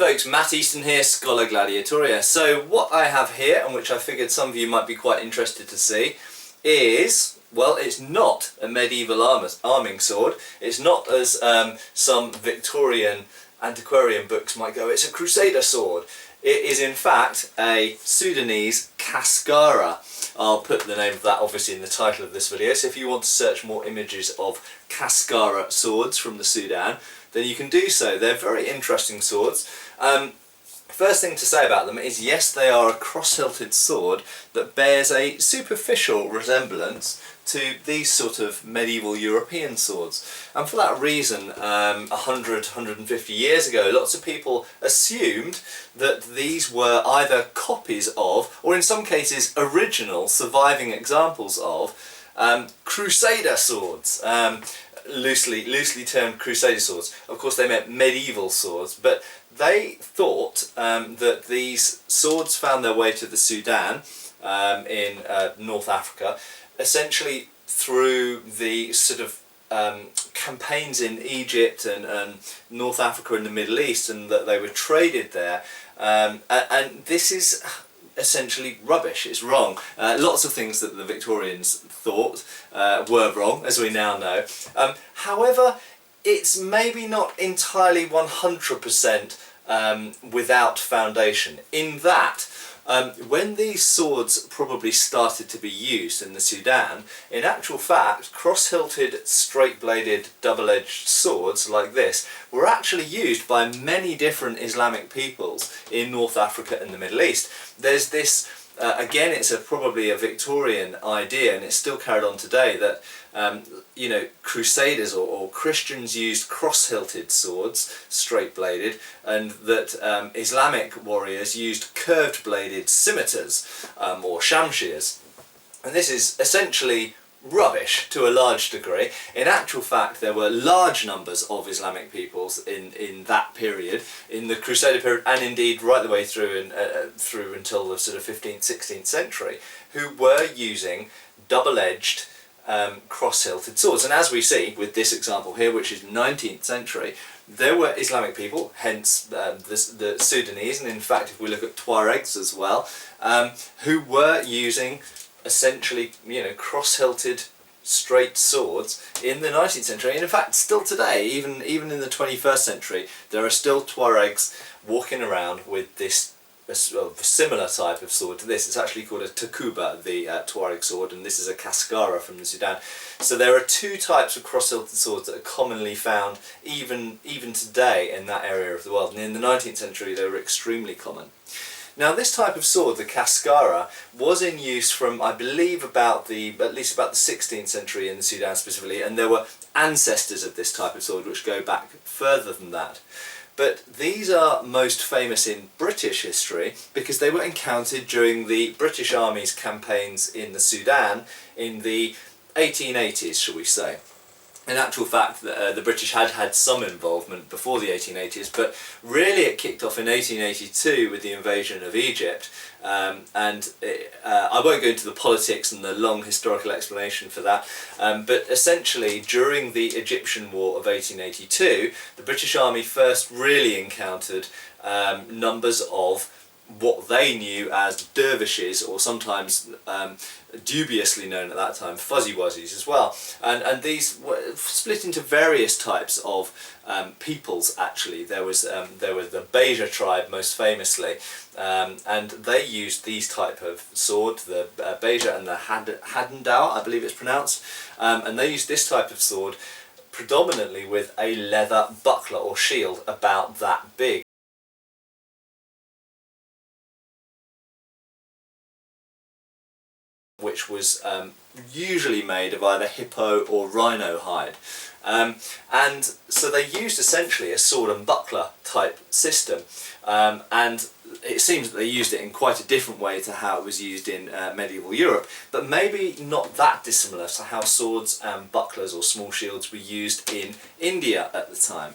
folks, Matt Easton here, Scholar Gladiatoria. So what I have here, and which I figured some of you might be quite interested to see, is, well, it's not a medieval arming sword. It's not as some Victorian antiquarian books might go, it's a crusader sword. It is in fact a Sudanese kaskara. I'll put the name of that obviously in the title of this video, so if you want to search more images of kaskara swords from the Sudan, then you can do so. They're very interesting swords. First thing to say about them is, yes, they are a cross-hilted sword that bears a superficial resemblance to these sort of medieval European swords. And for that reason, 100, 150 years ago, lots of people assumed that these were either copies of, or in some cases original surviving examples of, crusader swords. Loosely termed crusader swords. Of course they meant medieval swords, but they thought that these swords found their way to the Sudan in North Africa essentially through the sort of campaigns in Egypt and North Africa and the Middle East, and that they were traded there, and this is essentially rubbish. It's wrong. Lots of things that the Victorians thought were wrong, as we now know. However, it's maybe not entirely 100% without foundation, in that when these swords probably started to be used in the Sudan, in actual fact, cross-hilted, straight-bladed, double-edged swords like this were actually used by many different Islamic peoples in North Africa and the Middle East. There's this, again, it's probably a Victorian idea, and it's still carried on today, that you know, crusaders or Christians used cross-hilted swords, straight-bladed, and that Islamic warriors used curved-bladed scimitars or shamshirs. And this is essentially rubbish to a large degree. In actual fact, there were large numbers of Islamic peoples in that period, in the Crusader period, and indeed right the way through through until the sort of 15th, 16th century, who were using double-edged cross-hilted swords. And as we see with this example here, which is 19th century, there were Islamic people, hence the Sudanese, and in fact if we look at Tuaregs as well, who were using essentially, you know, cross-hilted straight swords in the 19th century, and in fact still today, even in the 21st century, there are still Tuaregs walking around with this a similar type of sword to this. It's actually called a takuba, the Tuareg sword, and this is a kaskara from the Sudan. So there are two types of cross-hilted swords that are commonly found even today in that area of the world, and in the 19th century they were extremely common. Now this type of sword, the kaskara, was in use from, I believe, at least about the 16th century in the Sudan specifically, and there were ancestors of this type of sword which go back further than that. But these are most famous in British history because they were encountered during the British Army's campaigns in the Sudan in the 1880s, shall we say. In actual fact, the British had some involvement before the 1880s, but really it kicked off in 1882 with the invasion of Egypt, I won't go into the politics and the long historical explanation for that, but essentially during the Egyptian War of 1882, the British Army first really encountered numbers of what they knew as dervishes, or sometimes dubiously known at that time fuzzy wuzzies as well, and these were split into various types of peoples. Actually, there was the Beja tribe most famously, and they used these type of sword, the Beja and the Hadendau, I believe it's pronounced, and they used this type of sword predominantly with a leather buckler or shield about that big, which was usually made of either hippo or rhino hide. And so they used essentially a sword and buckler type system, and it seems that they used it in quite a different way to how it was used in medieval Europe, but maybe not that dissimilar to how swords and bucklers or small shields were used in India at the time.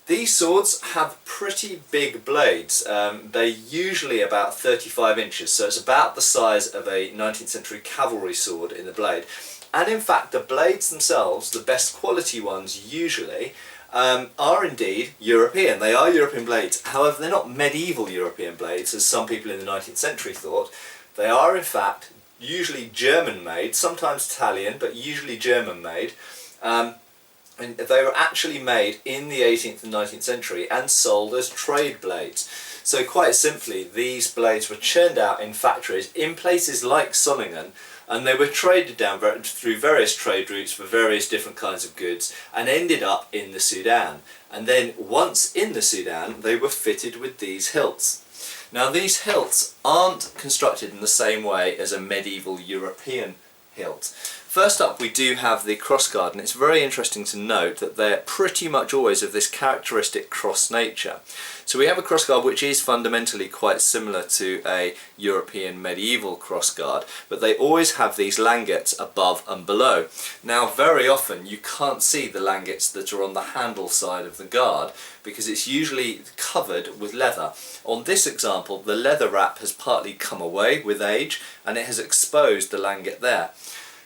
These swords have pretty big blades. They're usually about 35 inches, so it's about the size of a 19th century cavalry sword in the blade. And in fact, the blades themselves, the best quality ones usually, are indeed European. They are European blades. However, they're not medieval European blades, as some people in the 19th century thought. They are, in fact, usually German-made, sometimes Italian, but usually German-made. And they were actually made in the 18th and 19th century and sold as trade blades. So quite simply, these blades were churned out in factories in places like Solingen, and they were traded down through various trade routes for various different kinds of goods and ended up in the Sudan. And then once in the Sudan, they were fitted with these hilts. Now these hilts aren't constructed in the same way as a medieval European hilt. First up, we do have the crossguard, and it's very interesting to note that they're pretty much always of this characteristic cross nature. So we have a crossguard which is fundamentally quite similar to a European medieval crossguard, but they always have these langets above and below. Now very often you can't see the langets that are on the handle side of the guard because it's usually covered with leather. On this example, the leather wrap has partly come away with age and it has exposed the langet there.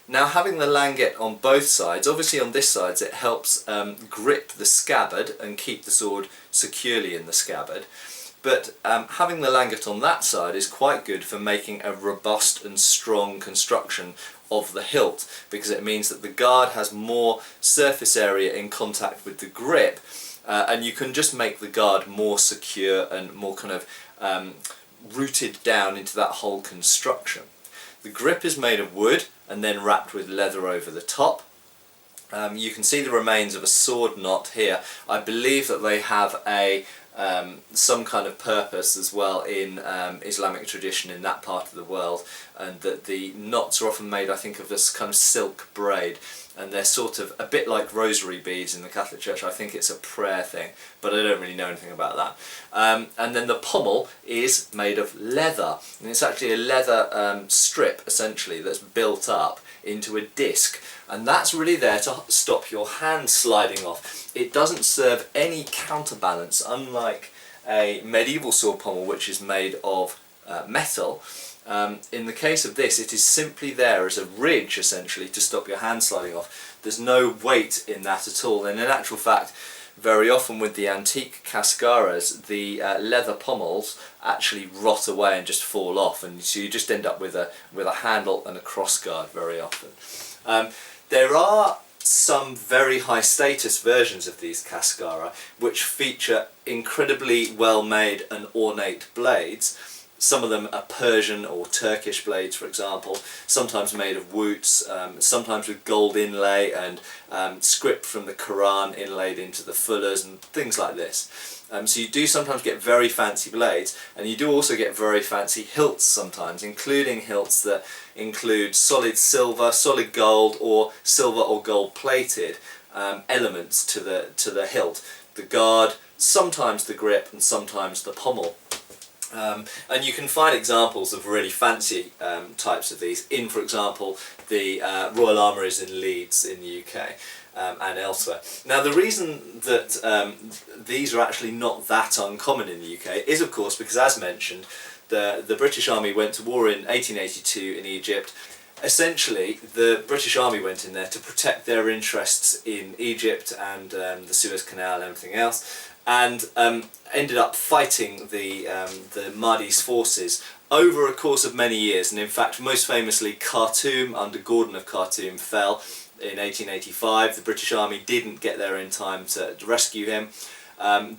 Now having the langet on both sides, obviously on this side it helps grip the scabbard and keep the sword securely in the scabbard, but having the langet on that side is quite good for making a robust and strong construction of the hilt, because it means that the guard has more surface area in contact with the grip, and you can just make the guard more secure and more kind of rooted down into that whole construction. The grip is made of wood and then wrapped with leather over the top. You can see the remains of a sword knot here. I believe that they have a some kind of purpose as well in Islamic tradition in that part of the world, and that the knots are often made, I think, of this kind of silk braid, and they're sort of a bit like rosary beads in the Catholic Church. I think it's a prayer thing, but I don't really know anything about that. And then the pommel is made of leather, and it's actually a leather strip essentially that's built up into a disc, and that's really there to stop your hand sliding off. It doesn't serve any counterbalance, unlike a medieval sword pommel which is made of metal. In the case of this, it is simply there as a ridge essentially to stop your hand sliding off. There's no weight in that at all, and in actual fact very often with the antique kaskaras, the leather pommels actually rot away and just fall off, and so you just end up with a handle and a crossguard very often. There are some very high status versions of these kaskara which feature incredibly well made and ornate blades. Some of them are Persian or Turkish blades, for example, sometimes made of woots, sometimes with gold inlay and script from the Quran inlaid into the fullers and things like this. So you do sometimes get very fancy blades, and you do also get very fancy hilts sometimes, including hilts that include solid silver, solid gold, or silver or gold plated elements to the hilt. The guard, sometimes the grip, and sometimes the pommel. And you can find examples of really fancy types of these in, for example, the Royal Armouries in Leeds in the UK and elsewhere. Now the reason that these are actually not that uncommon in the UK is, of course, because, as mentioned, the British Army went to war in 1882 in Egypt. Essentially, the British Army went in there to protect their interests in Egypt and the Suez Canal and everything else, and ended up fighting the Mahdi's forces over a course of many years. And in fact, most famously, Khartoum, under Gordon of Khartoum, fell in 1885. The British Army didn't get there in time to rescue him.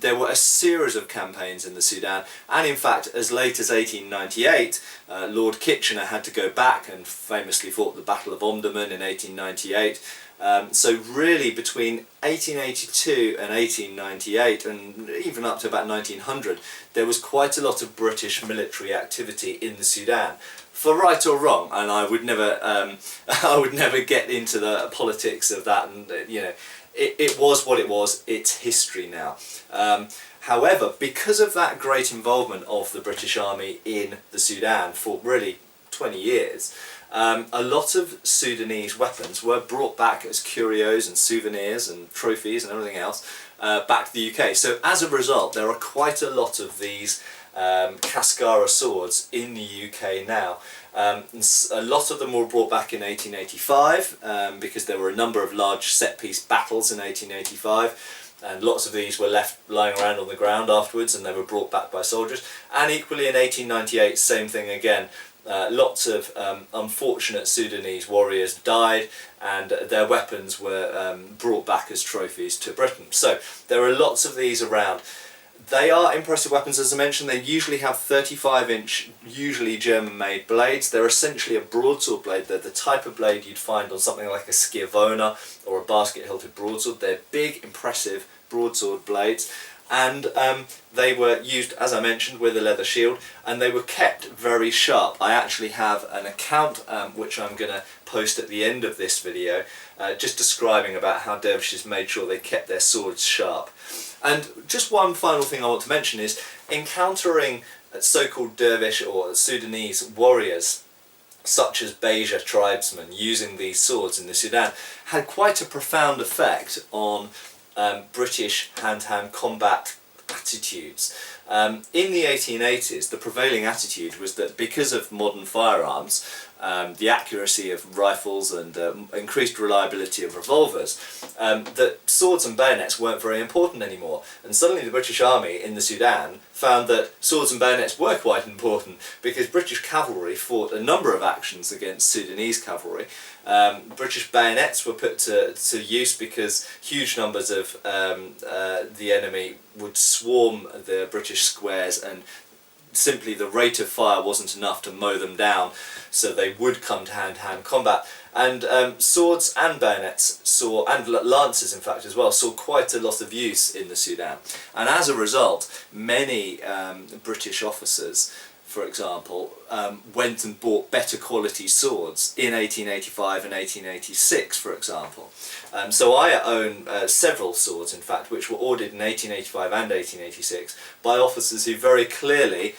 There were a series of campaigns in the Sudan, and in fact as late as 1898 Lord Kitchener had to go back and famously fought the Battle of Omdurman in 1898. So really between 1882 and 1898, and even up to about 1900, there was quite a lot of British military activity in the Sudan, for right or wrong, and I would never get into the politics of that, and you know, it was what it was. It's history now. However, because of that great involvement of the British Army in the Sudan for really 20 years, a lot of Sudanese weapons were brought back as curios and souvenirs and trophies and everything else back to the UK. So as a result, there are quite a lot of these kaskara swords in the UK now. A lot of them were brought back in 1885 because there were a number of large set-piece battles in 1885. and lots of these were left lying around on the ground afterwards, and they were brought back by soldiers. And equally in 1898, same thing again. Lots of unfortunate Sudanese warriors died, and their weapons were brought back as trophies to Britain. So there are lots of these around. They are impressive weapons, as I mentioned. They usually have 35-inch, usually German-made blades. They're essentially a broadsword blade. They're the type of blade you'd find on something like a Schiavona or a basket-hilted broadsword. They're big, impressive broadsword blades. And they were used, as I mentioned, with a leather shield, and they were kept very sharp. I actually have an account which I'm going to post at the end of this video, just describing about how dervishes made sure they kept their swords sharp. And just one final thing I want to mention is encountering so-called dervish or Sudanese warriors, such as Beja tribesmen, using these swords in the Sudan, had quite a profound effect on British hand-to-hand combat attitudes. In the 1880s, the prevailing attitude was that because of modern firearms, the accuracy of rifles and increased reliability of revolvers, that swords and bayonets weren't very important anymore. And suddenly the British Army in the Sudan found that swords and bayonets were quite important, because British cavalry fought a number of actions against Sudanese cavalry. British bayonets were put to use because huge numbers of the enemy would swarm the British squares, and simply the rate of fire wasn't enough to mow them down, so they would come to hand-to-hand combat. And swords and bayonets and lances in fact as well, saw quite a lot of use in the Sudan. And as a result, many British officers, for example, went and bought better quality swords in 1885 and 1886, for example. So I own several swords, in fact, which were ordered in 1885 and 1886 by officers who very clearly,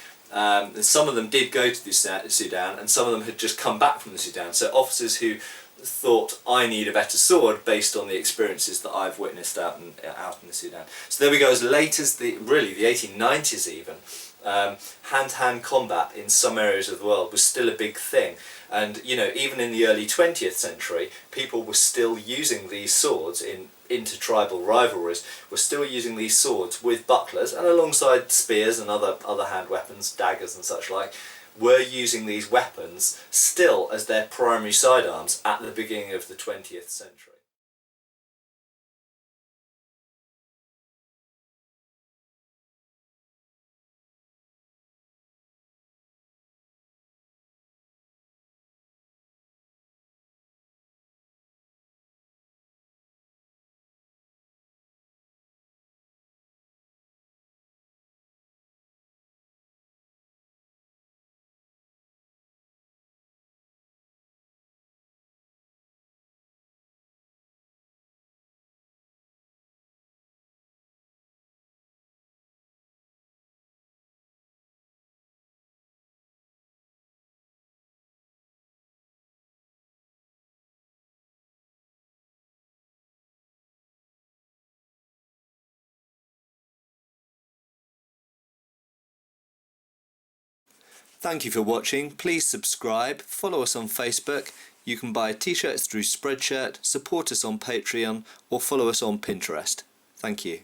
some of them did go to the Sudan, and some of them had just come back from the Sudan. So officers who thought, I need a better sword based on the experiences that I've witnessed out in the Sudan. So there we go, as late as the 1890s even, hand-to-hand combat in some areas of the world was still a big thing. And you know, even in the early 20th century, people were still using these swords in intertribal rivalries, were still using these swords with bucklers, and alongside spears and other hand weapons, daggers and such like, were using these weapons still as their primary sidearms at the beginning of the 20th century. Thank you for watching. Please subscribe, follow us on Facebook. You can buy t-shirts through Spreadshirt, support us on Patreon, or follow us on Pinterest. Thank you.